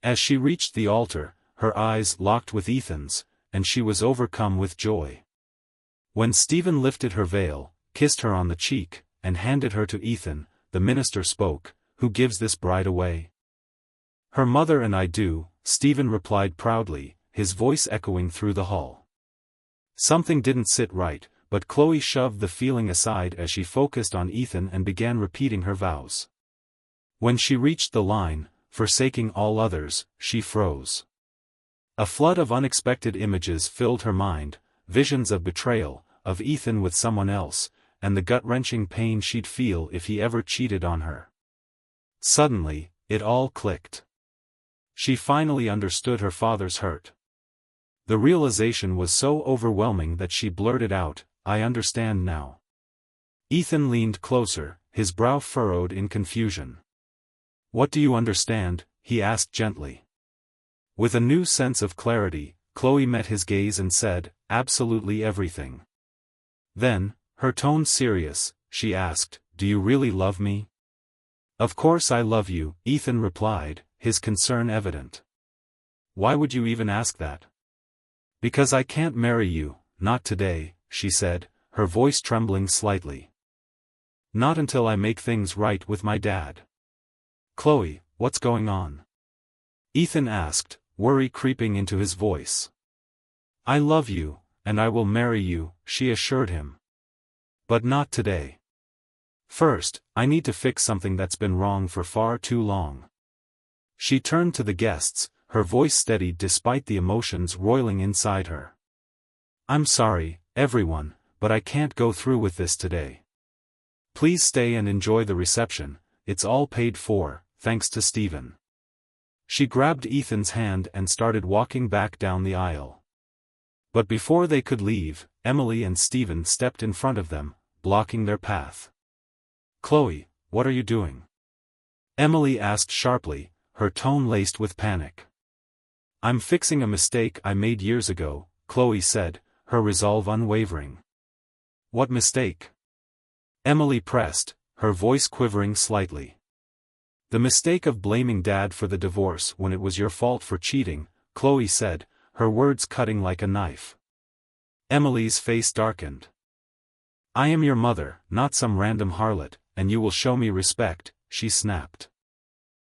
As she reached the altar, her eyes locked with Ethan's, and she was overcome with joy. When Stephen lifted her veil, kissed her on the cheek, and handed her to Ethan, the minister spoke, "Who gives this bride away?" "Her mother and I do," Stephen replied proudly, his voice echoing through the hall. Something didn't sit right, but Chloe shoved the feeling aside as she focused on Ethan and began repeating her vows. When she reached the line, "Forsaking all others," she froze. A flood of unexpected images filled her mind, visions of betrayal, of Ethan with someone else, and the gut-wrenching pain she'd feel if he ever cheated on her. Suddenly, it all clicked. She finally understood her father's hurt. The realization was so overwhelming that she blurted out, "I understand now." Ethan leaned closer, his brow furrowed in confusion. "What do you understand?" he asked gently. With a new sense of clarity, Chloe met his gaze and said, "Absolutely everything." Then, her tone serious, she asked, "Do you really love me?" "Of course I love you," Ethan replied, his concern evident. "Why would you even ask that?" "Because I can't marry you, not today, she said, her voice trembling slightly. Not until I make things right with my dad. Chloe, what's going on? Ethan asked, worry creeping into his voice. I love you, and I will marry you, she assured him. But not today. First, I need to fix something that's been wrong for far too long. She turned to the guests, her voice steadied despite the emotions roiling inside her. I'm sorry, everyone, but I can't go through with this today. Please stay and enjoy the reception, it's all paid for, thanks to Stephen. She grabbed Ethan's hand and started walking back down the aisle. But before they could leave, Emily and Stephen stepped in front of them, blocking their path. Chloe, what are you doing? Emily asked sharply, her tone laced with panic. I'm fixing a mistake I made years ago, Chloe said, her resolve unwavering. What mistake? Emily pressed, her voice quivering slightly. The mistake of blaming Dad for the divorce when it was your fault for cheating, Chloe said, her words cutting like a knife. Emily's face darkened. I am your mother, not some random harlot, and you will show me respect, she snapped.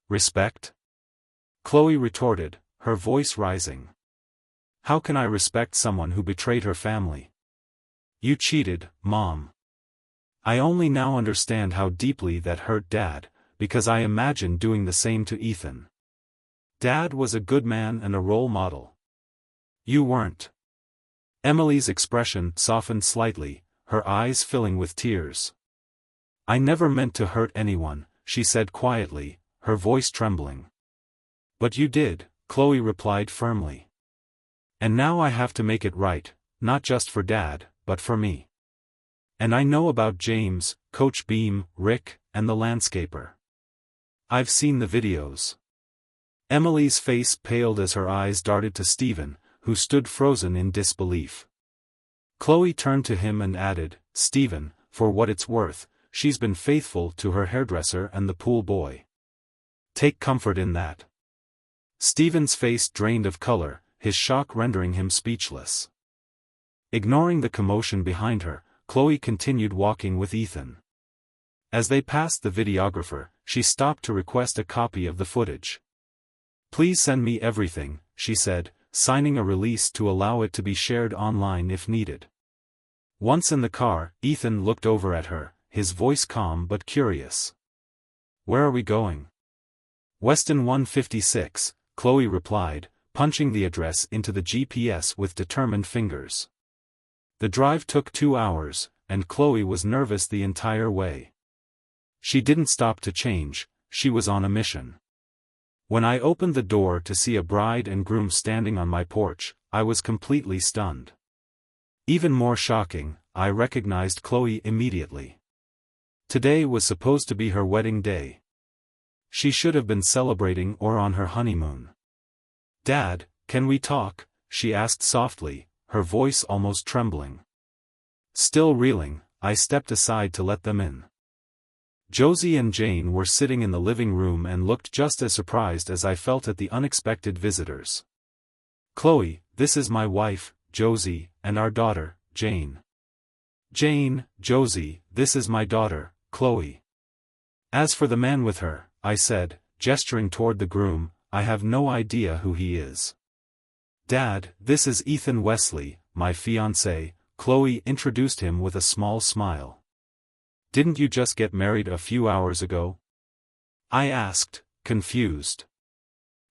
Respect? Chloe retorted, her voice rising. How can I respect someone who betrayed her family? You cheated, Mom. I only now understand how deeply that hurt Dad, because I imagined doing the same to Ethan. Dad was a good man and a role model. You weren't. Emily's expression softened slightly, her eyes filling with tears. I never meant to hurt anyone, she said quietly, her voice trembling. But you did, Chloe replied firmly. And now I have to make it right, not just for Dad, but for me. And I know about James, Coach Beam, Rick, and the landscaper. I've seen the videos. Emily's face paled as her eyes darted to Stephen, who stood frozen in disbelief. Chloe turned to him and added, Stephen, for what it's worth, she's been faithful to her hairdresser and the pool boy. Take comfort in that. Stephen's face drained of color, his shock rendering him speechless. Ignoring the commotion behind her, Chloe continued walking with Ethan. As they passed the videographer, she stopped to request a copy of the footage. Please send me everything, she said, signing a release to allow it to be shared online if needed. Once in the car, Ethan looked over at her, his voice calm but curious. Where are we going? Weston 156, Chloe replied, punching the address into the GPS with determined fingers. The drive took 2 hours, and Chloe was nervous the entire way. She didn't stop to change, she was on a mission. When I opened the door to see a bride and groom standing on my porch, I was completely stunned. Even more shocking, I recognized Chloe immediately. Today was supposed to be her wedding day. She should have been celebrating or on her honeymoon. Dad, can we talk? She asked softly, her voice almost trembling. Still reeling, I stepped aside to let them in. Josie and Jane were sitting in the living room and looked just as surprised as I felt at the unexpected visitors. Chloe, this is my wife, Josie, and our daughter, Jane. Jane, Josie, this is my daughter, Chloe. As for the man with her, I said, gesturing toward the groom, I have no idea who he is. Dad, this is Ethan Wesley, my fiancé, Chloe introduced him with a small smile. Didn't you just get married a few hours ago? I asked, confused.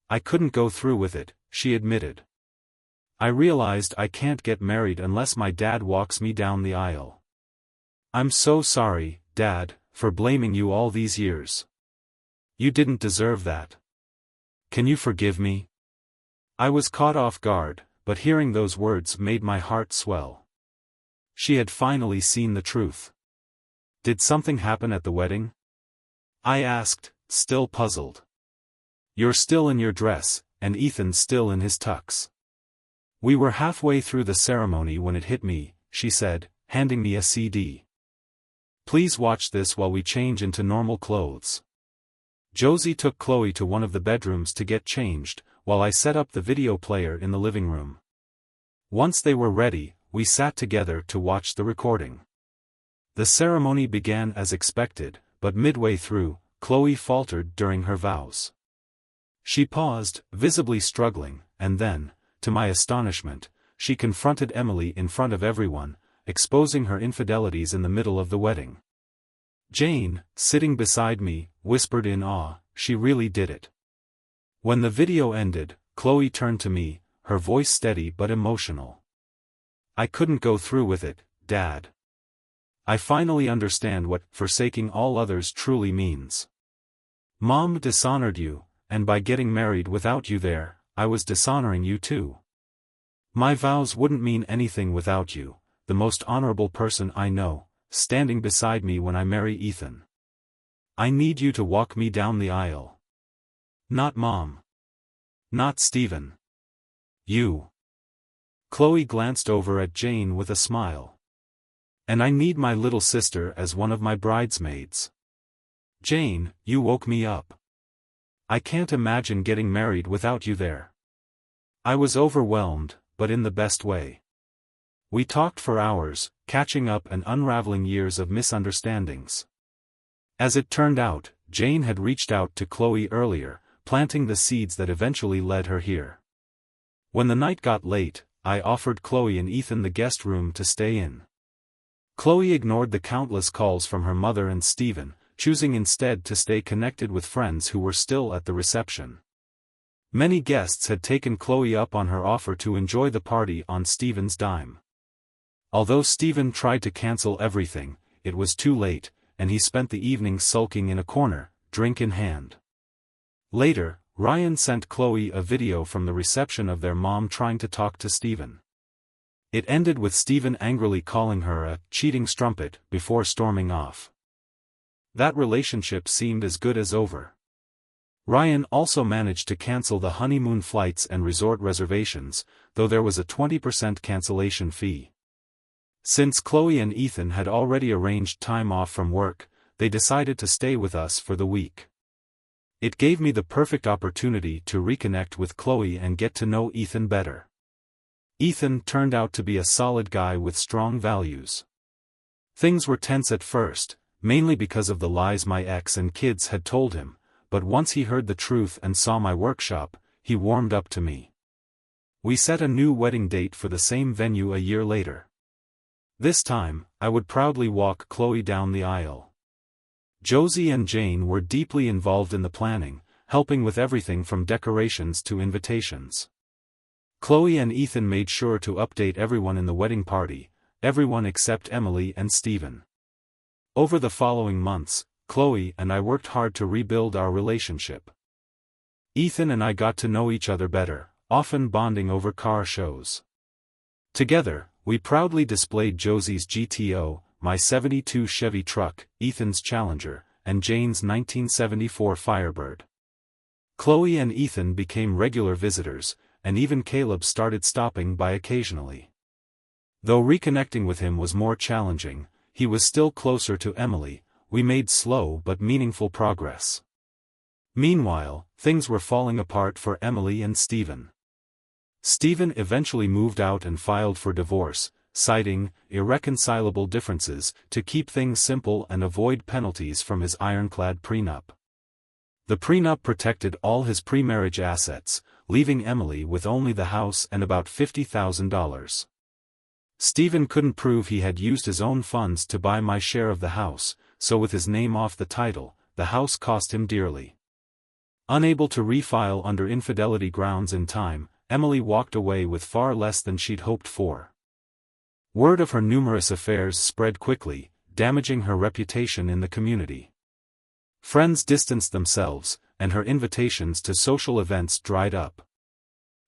I couldn't go through with it, she admitted. I realized I can't get married unless my dad walks me down the aisle. I'm so sorry, Dad, for blaming you all these years. You didn't deserve that. Can you forgive me? I was caught off guard, but hearing those words made my heart swell. She had finally seen the truth. Did something happen at the wedding? I asked, still puzzled. You're still in your dress, and Ethan's still in his tux. We were halfway through the ceremony when it hit me, she said, handing me a CD. Please watch this while we change into normal clothes. Josie took Chloe to one of the bedrooms to get changed, while I set up the video player in the living room. Once they were ready, we sat together to watch the recording. The ceremony began as expected, but midway through, Chloe faltered during her vows. She paused, visibly struggling, and then, to my astonishment, she confronted Emily in front of everyone, exposing her infidelities in the middle of the wedding. Jane, sitting beside me, whispered in awe, "She really did it." When the video ended, Chloe turned to me, her voice steady but emotional. "I couldn't go through with it, Dad. I finally understand what forsaking all others truly means. Mom dishonored you, and by getting married without you there, I was dishonoring you too. My vows wouldn't mean anything without you, the most honorable person I know, standing beside me when I marry Ethan. I need you to walk me down the aisle. Not Mom. Not Stephen. You." Chloe glanced over at Jane with a smile. "And I need my little sister as one of my bridesmaids. Jane, you woke me up. I can't imagine getting married without you there." I was overwhelmed, but in the best way. We talked for hours, catching up and unraveling years of misunderstandings. As it turned out, Jane had reached out to Chloe earlier, planting the seeds that eventually led her here. When the night got late, I offered Chloe and Ethan the guest room to stay in. Chloe ignored the countless calls from her mother and Stephen, choosing instead to stay connected with friends who were still at the reception. Many guests had taken Chloe up on her offer to enjoy the party on Stephen's dime. Although Stephen tried to cancel everything, it was too late, and he spent the evening sulking in a corner, drink in hand. Later, Ryan sent Chloe a video from the reception of their mom trying to talk to Stephen. It ended with Stephen angrily calling her a cheating strumpet before storming off. That relationship seemed as good as over. Ryan also managed to cancel the honeymoon flights and resort reservations, though there was a 20% cancellation fee. Since Chloe and Ethan had already arranged time off from work, they decided to stay with us for the week. It gave me the perfect opportunity to reconnect with Chloe and get to know Ethan better. Ethan turned out to be a solid guy with strong values. Things were tense at first, mainly because of the lies my ex and kids had told him, but once he heard the truth and saw my workshop, he warmed up to me. We set a new wedding date for the same venue a year later. This time, I would proudly walk Chloe down the aisle. Josie and Jane were deeply involved in the planning, helping with everything from decorations to invitations. Chloe and Ethan made sure to update everyone in the wedding party, everyone except Emily and Stephen. Over the following months, Chloe and I worked hard to rebuild our relationship. Ethan and I got to know each other better, often bonding over car shows. Together, we proudly displayed Josie's GTO, my '72 Chevy truck, Ethan's Challenger, and Jane's 1974 Firebird. Chloe and Ethan became regular visitors, and even Caleb started stopping by occasionally. Though reconnecting with him was more challenging, he was still closer to Emily. We made slow but meaningful progress. Meanwhile, things were falling apart for Emily and Stephen. Stephen eventually moved out and filed for divorce, citing irreconcilable differences to keep things simple and avoid penalties from his ironclad prenup. The prenup protected all his pre-marriage assets, leaving Emily with only the house and about $50,000. Stephen couldn't prove he had used his own funds to buy my share of the house, so with his name off the title, the house cost him dearly. Unable to refile under infidelity grounds in time, Emily walked away with far less than she'd hoped for. Word of her numerous affairs spread quickly, damaging her reputation in the community. Friends distanced themselves, and her invitations to social events dried up.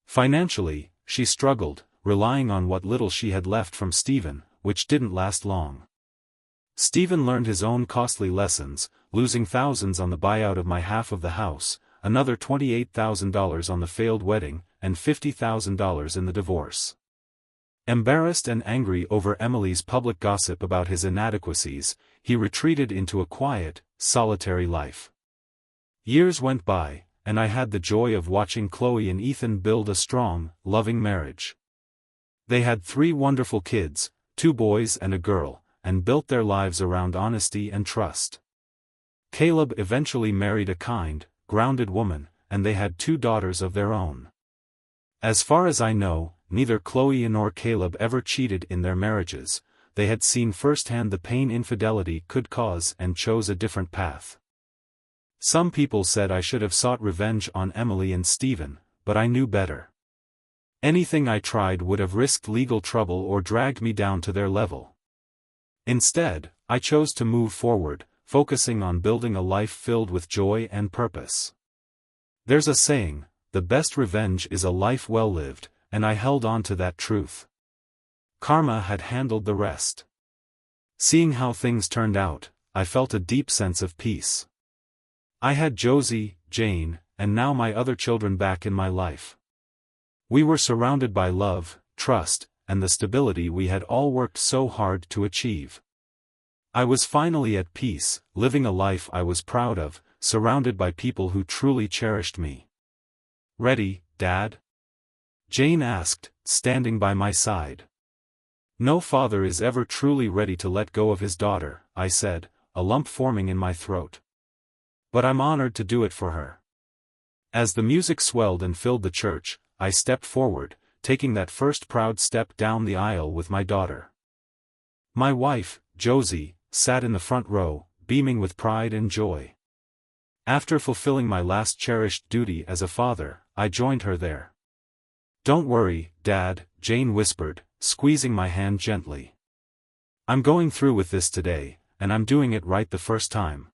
Financially, she struggled, relying on what little she had left from Stephen, which didn't last long. Stephen learned his own costly lessons, losing thousands on the buyout of my half of the house, another $28,000 on the failed wedding, and $50,000 in the divorce. Embarrassed and angry over Emily's public gossip about his inadequacies, he retreated into a quiet, solitary life. Years went by, and I had the joy of watching Chloe and Ethan build a strong, loving marriage. They had 3 wonderful kids, 2 boys and a girl, and built their lives around honesty and trust. Caleb eventually married a kind, grounded woman, and they had 2 daughters of their own. As far as I know, neither Chloe nor Caleb ever cheated in their marriages. They had seen firsthand the pain infidelity could cause and chose a different path. Some people said I should have sought revenge on Emily and Stephen, but I knew better. Anything I tried would have risked legal trouble or dragged me down to their level. Instead, I chose to move forward, focusing on building a life filled with joy and purpose. There's a saying, the best revenge is a life well lived, and I held on to that truth. Karma had handled the rest. Seeing how things turned out, I felt a deep sense of peace. I had Josie, Jane, and now my other children back in my life. We were surrounded by love, trust, and the stability we had all worked so hard to achieve. I was finally at peace, living a life I was proud of, surrounded by people who truly cherished me. "Ready, Dad?" Jane asked, standing by my side. "No father is ever truly ready to let go of his daughter," I said, a lump forming in my throat. "But I'm honored to do it for her." As the music swelled and filled the church, I stepped forward, taking that first proud step down the aisle with my daughter. My wife, Josie, sat in the front row, beaming with pride and joy. After fulfilling my last cherished duty as a father, I joined her there. "Don't worry, Dad," Jane whispered, squeezing my hand gently. "I'm going through with this today, and I'm doing it right the first time."